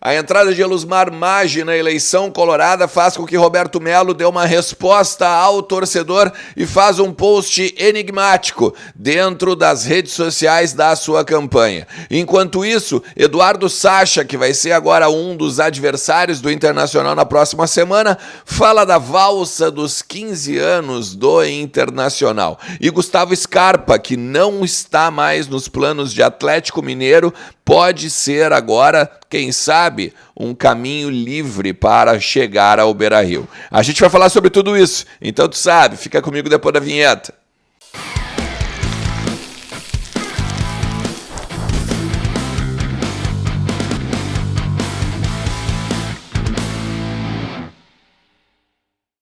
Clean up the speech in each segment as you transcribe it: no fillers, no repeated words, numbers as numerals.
A entrada de Elusmar Maggi na eleição colorada faz com que Roberto Melo dê uma resposta ao torcedor e faz um post enigmático dentro das redes sociais da sua campanha. Enquanto isso, Eduardo Sacha, que vai ser agora um dos adversários do Internacional na próxima semana, fala da valsa dos 15 anos do Internacional. E Gustavo Scarpa, que não está mais nos planos de Atlético Mineiro, pode ser agora, quem sabe, um caminho livre para chegar ao Beira-Rio. A gente vai falar sobre tudo isso, então tu sabe, fica comigo depois da vinheta.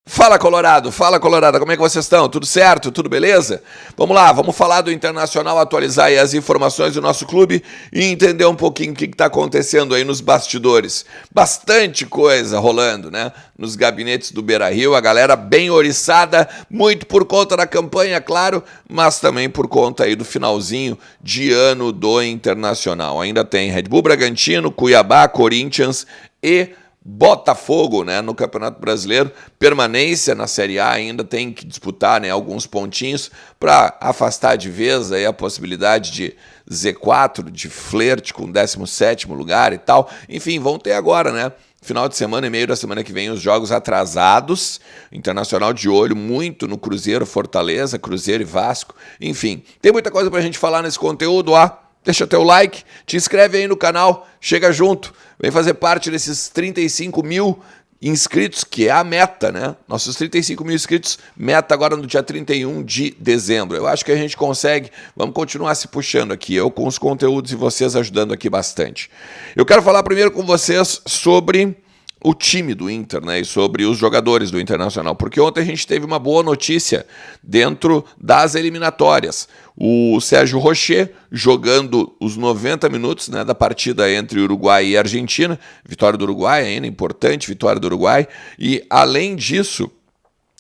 Fala Colorado, como é que vocês estão? Tudo certo? Tudo beleza? Vamos lá, vamos falar do Internacional, atualizar aí as informações do nosso clube e entender um pouquinho o que está acontecendo aí nos bastidores. Bastante coisa rolando, né? Nos gabinetes do Beira-Rio, a galera bem oriçada, muito por conta da campanha, claro, mas também por conta aí do finalzinho de ano do Internacional. Ainda tem Red Bull Bragantino, Cuiabá, Corinthians e Botafogo, né, no Campeonato Brasileiro, permanência na Série A, ainda tem que disputar, né, alguns pontinhos para afastar de vez aí a possibilidade de Z4, de flerte com o 17º lugar e tal. Enfim, vão ter agora, né, final de semana e meio da semana que vem os jogos atrasados, Internacional de olho muito no Cruzeiro, Fortaleza, Cruzeiro e Vasco. Enfim, tem muita coisa pra gente falar nesse conteúdo, ó. Deixa teu like, te inscreve aí no canal, chega junto, vem fazer parte desses 35 mil inscritos, que é a meta, né? Nossos 35 mil inscritos, meta agora no dia 31 de dezembro. Eu acho que a gente consegue, vamos continuar se puxando aqui, eu com os conteúdos e vocês ajudando aqui bastante. Eu quero falar primeiro com vocês sobre o time do Inter, né, e sobre os jogadores do Internacional, porque ontem a gente teve uma boa notícia dentro das eliminatórias. O Sérgio Rocher jogando os 90 minutos, né, da partida entre Uruguai e Argentina, vitória do Uruguai ainda, importante vitória do Uruguai, e além disso,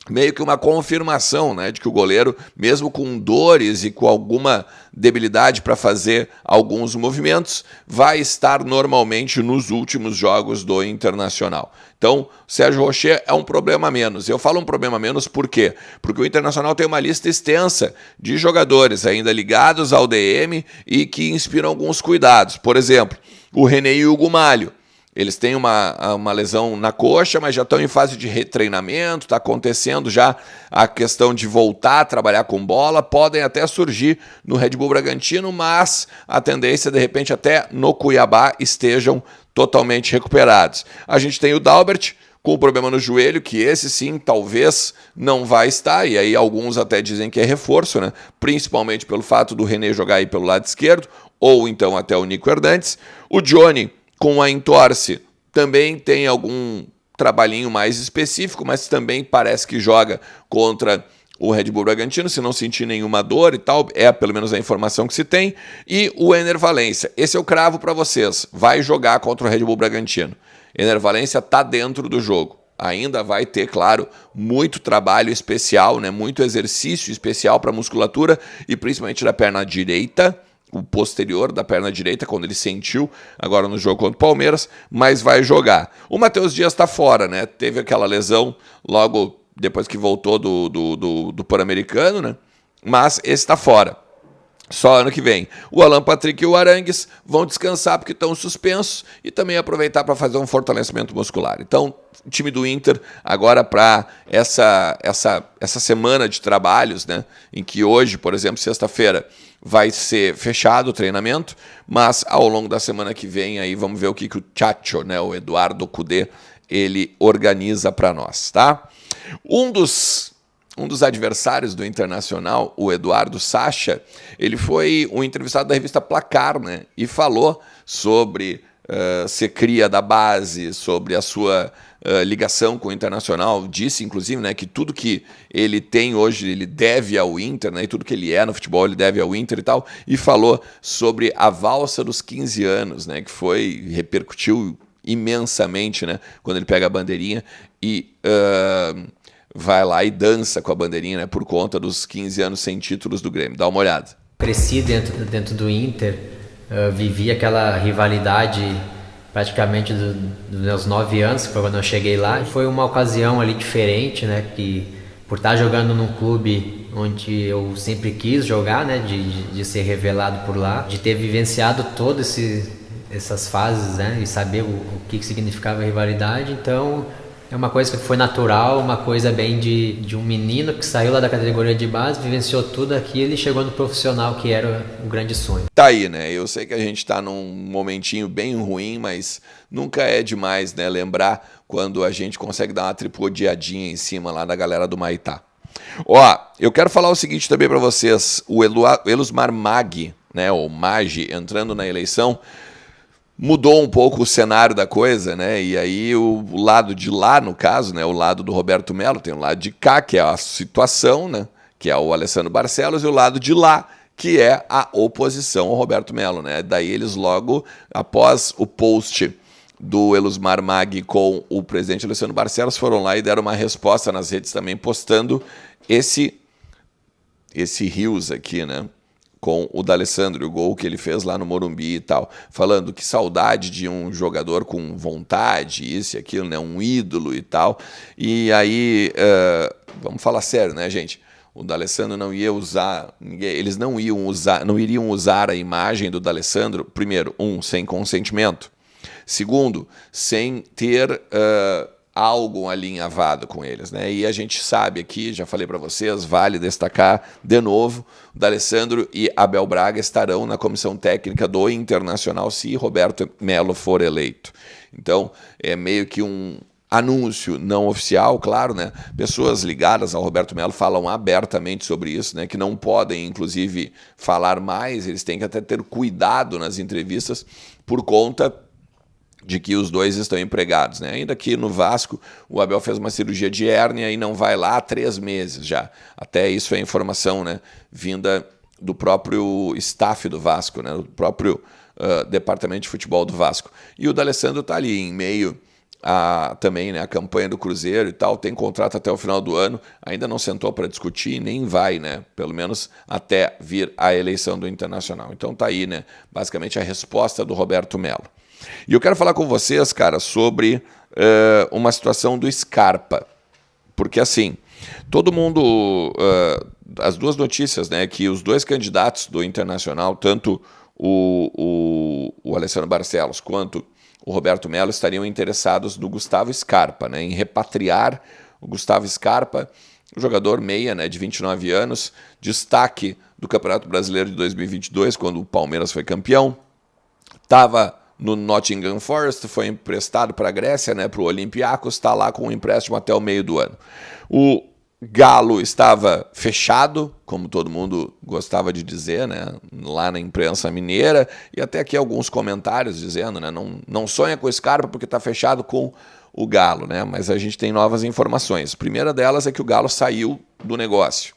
meio que uma confirmação, né, de que o goleiro, mesmo com dores e com alguma debilidade para fazer alguns movimentos, vai estar normalmente nos últimos jogos do Internacional. Então, Sérgio Rocher é um problema a menos. Eu falo um problema a menos por quê? Porque o Internacional tem uma lista extensa de jogadores ainda ligados ao DM e que inspiram alguns cuidados. Por exemplo, o René e o Hugo Malho. Eles têm uma lesão na coxa, mas já estão em fase de retreinamento, está acontecendo já a questão de voltar a trabalhar com bola, podem até surgir no Red Bull Bragantino, mas a tendência, de repente, até no Cuiabá estejam totalmente recuperados. A gente tem o Dalbert com o problema no joelho, que esse sim talvez não vai estar, e aí alguns até dizem que é reforço, né? Principalmente pelo fato do René jogar aí pelo lado esquerdo, ou então até o Nico Hernandes. O Johnny com a entorse também tem algum trabalhinho mais específico, mas também parece que joga contra o Red Bull Bragantino, se não sentir nenhuma dor e tal, é pelo menos a informação que se tem. E o Ener Valencia, esse eu cravo para vocês, vai jogar contra o Red Bull Bragantino. Ener Valencia está dentro do jogo. Ainda vai ter, claro, muito trabalho especial, né? Muito exercício especial para a musculatura e principalmente da perna direita, o posterior da perna direita, quando ele sentiu agora no jogo contra o Palmeiras, mas vai jogar. O Matheus Dias está fora, né? Teve aquela lesão logo depois que voltou do Pan-Americano, né? Mas esse está fora. Só ano que vem. O Alan Patrick e o Arangues vão descansar porque estão suspensos e também aproveitar para fazer um fortalecimento muscular. Então, o time do Inter agora para essa semana de trabalhos, né, em que hoje, por exemplo, sexta-feira, vai ser fechado o treinamento, mas ao longo da semana que vem aí vamos ver o que o Chacho, né, o Eduardo Cudê, ele organiza para nós, tá? Um dos adversários do Internacional, o Eduardo Sacha, ele foi um entrevistado da revista Placar, né? E falou sobre ser cria da base, sobre a sua ligação com o Internacional. Disse, inclusive, né, que tudo que ele tem hoje, ele deve ao Inter, né? E tudo que ele é no futebol, ele deve ao Inter e tal. E falou sobre a valsa dos 15 anos, né? Que repercutiu imensamente, né? Quando ele pega a bandeirinha e vai lá e dança com a bandeirinha, né, por conta dos 15 anos sem títulos do Grêmio. Dá uma olhada. Cresci dentro do Inter, vivi aquela rivalidade praticamente dos meus 9 anos, que foi quando eu cheguei lá. E foi uma ocasião ali diferente, né? Que por estar jogando num clube onde eu sempre quis jogar, né? De ser revelado por lá, de ter vivenciado todas essas fases, né? E saber o que significava a rivalidade. Então é uma coisa que foi natural, uma coisa bem de um menino que saiu lá da categoria de base, vivenciou tudo aquilo e chegou no profissional, que era o grande sonho. Tá aí, né? Eu sei que a gente tá num momentinho bem ruim, mas nunca é demais, né? Lembrar quando a gente consegue dar uma tripudiadinha em cima lá da galera do Maitá. Ó, eu quero falar o seguinte também para vocês. O Elusmar Mag, né? Ou Magi, entrando na eleição, mudou um pouco o cenário da coisa, né? E aí o lado de lá, no caso, né? O lado do Roberto Melo, tem o lado de cá, que é a situação, né? Que é o Alessandro Barcelos, e o lado de lá, que é a oposição ao Roberto Melo, né? Daí eles logo, após o post do Elusmar Mag com o presidente Alessandro Barcelos, foram lá e deram uma resposta nas redes também, postando esse rios aqui, né? Com o D'Alessandro, o gol que ele fez lá no Morumbi e tal, falando que saudade de um jogador com vontade, isso e aquilo, né, um ídolo e tal. E aí, vamos falar sério, né, gente? O D'Alessandro não ia usar, eles não iriam usar a imagem do D'Alessandro, primeiro, sem consentimento. Segundo, sem ter algo alinhavado com eles, né? E a gente sabe aqui, já falei para vocês, vale destacar de novo, o D'Alessandro e Abel Braga estarão na comissão técnica do Internacional se Roberto Melo for eleito. Então, é meio que um anúncio não oficial, claro, né? Pessoas ligadas ao Roberto Melo falam abertamente sobre isso, né? Que não podem, inclusive, falar mais, eles têm que até ter cuidado nas entrevistas por conta de que os dois estão empregados, né? Ainda que no Vasco o Abel fez uma cirurgia de hérnia e não vai lá há 3 meses já. Até isso é informação, né? Vinda do próprio staff do Vasco, né? Do próprio departamento de futebol do Vasco. E o D'Alessandro está ali em meio também, né, a campanha do Cruzeiro e tal, tem contrato até o final do ano, ainda não sentou para discutir, nem vai, né, pelo menos até vir a eleição do Internacional. Então tá aí, né, basicamente a resposta do Roberto Melo. E eu quero falar com vocês, cara, sobre uma situação do Scarpa. Porque, assim, todo mundo... as duas notícias, né, que os dois candidatos do Internacional, tanto o Alessandro Barcelos quanto o Roberto Melo, estariam interessados no Gustavo Scarpa, né, em repatriar o Gustavo Scarpa, o jogador meia, né, de 29 anos, destaque do Campeonato Brasileiro de 2022, quando o Palmeiras foi campeão. Estava no Nottingham Forest, foi emprestado para a Grécia, né, para o Olympiacos, está lá com um empréstimo até o meio do ano. O Galo estava fechado, como todo mundo gostava de dizer, né, lá na imprensa mineira, e até aqui alguns comentários dizendo, né, não sonha com o Scarpa porque está fechado com o Galo, né, mas a gente tem novas informações. A primeira delas é que o Galo saiu do negócio.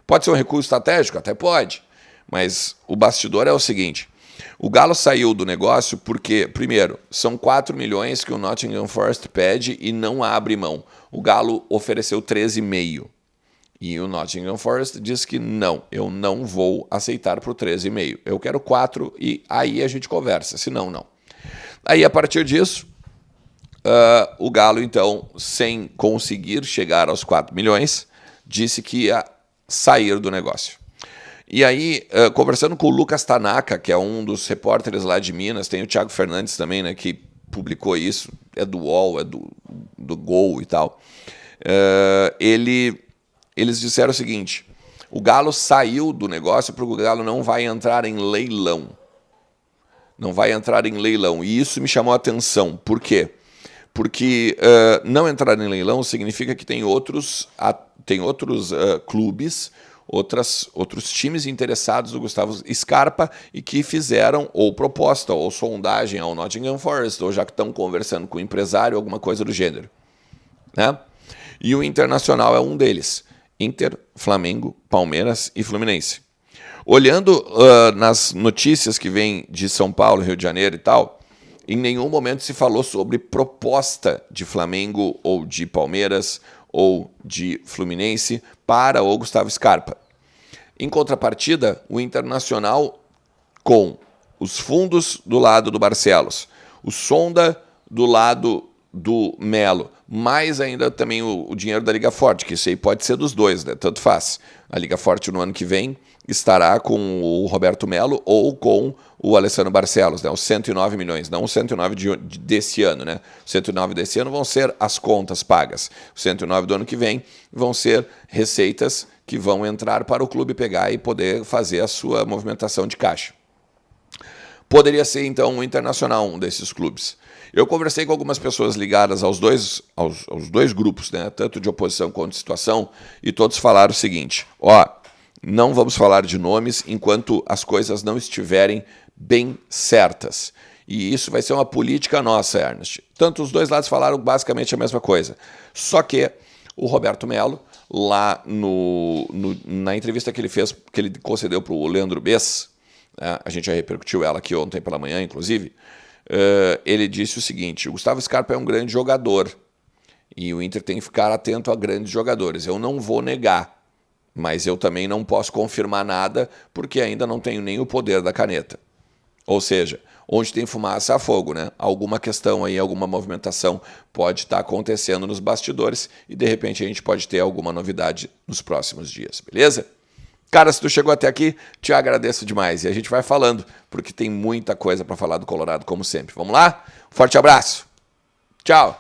Pode ser um recurso estratégico? Até pode, mas o bastidor é o seguinte: o Galo saiu do negócio porque, primeiro, são 4 milhões que o Nottingham Forest pede e não abre mão. O Galo ofereceu 13,5. E o Nottingham Forest diz que não, eu não vou aceitar por 13,5. Eu quero 4 e aí a gente conversa, senão não. Aí, a partir disso, o Galo, então, sem conseguir chegar aos 4 milhões, disse que ia sair do negócio. E aí, conversando com o Lucas Tanaka, que é um dos repórteres lá de Minas, tem o Thiago Fernandes também, né, que publicou isso, é do UOL, é do Gol e tal. Eles disseram o seguinte: o Galo saiu do negócio porque o Galo não vai entrar em leilão. Não vai entrar em leilão. E isso me chamou a atenção. Por quê? Porque não entrar em leilão significa que tem outros clubes, outros times interessados no Gustavo Scarpa e que fizeram ou proposta ou sondagem ao Nottingham Forest, ou já que estão conversando com o empresário, alguma coisa do gênero, né? E o Internacional é um deles. Inter, Flamengo, Palmeiras e Fluminense. Olhando nas notícias que vêm de São Paulo, Rio de Janeiro e tal, em nenhum momento se falou sobre proposta de Flamengo ou de Palmeiras ou de Fluminense para o Gustavo Scarpa. Em contrapartida, o Internacional, com os fundos do lado do Barcelos, O Sonda do lado do Melo, mais ainda também o dinheiro da Liga Forte, que isso aí pode ser dos dois, né? Tanto faz. A Liga Forte no ano que vem estará com o Roberto Melo ou com o Alessandro Barcelos, né? Os 109 milhões, não os 109 desse ano, né? Os 109 desse ano vão ser as contas pagas. Os 109 do ano que vem vão ser receitas que vão entrar para o clube pegar e poder fazer a sua movimentação de caixa. Poderia ser, então, o Internacional um desses clubes. Eu conversei com algumas pessoas ligadas aos dois grupos, né? Tanto de oposição quanto de situação, e todos falaram o seguinte: não vamos falar de nomes enquanto as coisas não estiverem bem certas. E isso vai ser uma política nossa, Ernest. Tanto os dois lados falaram basicamente a mesma coisa. Só que o Roberto Melo, lá na entrevista que ele fez, que ele concedeu para o Leandro Bess, a gente já repercutiu ela aqui ontem pela manhã, inclusive, ele disse o seguinte: o Gustavo Scarpa é um grande jogador e o Inter tem que ficar atento a grandes jogadores. Eu não vou negar, mas eu também não posso confirmar nada porque ainda não tenho nem o poder da caneta. Ou seja, onde tem fumaça há fogo, né? Alguma questão aí, alguma movimentação pode estar acontecendo nos bastidores e de repente a gente pode ter alguma novidade nos próximos dias, beleza? Cara, se tu chegou até aqui, te agradeço demais. E a gente vai falando, porque tem muita coisa para falar do Colorado, como sempre. Vamos lá? Forte abraço. Tchau.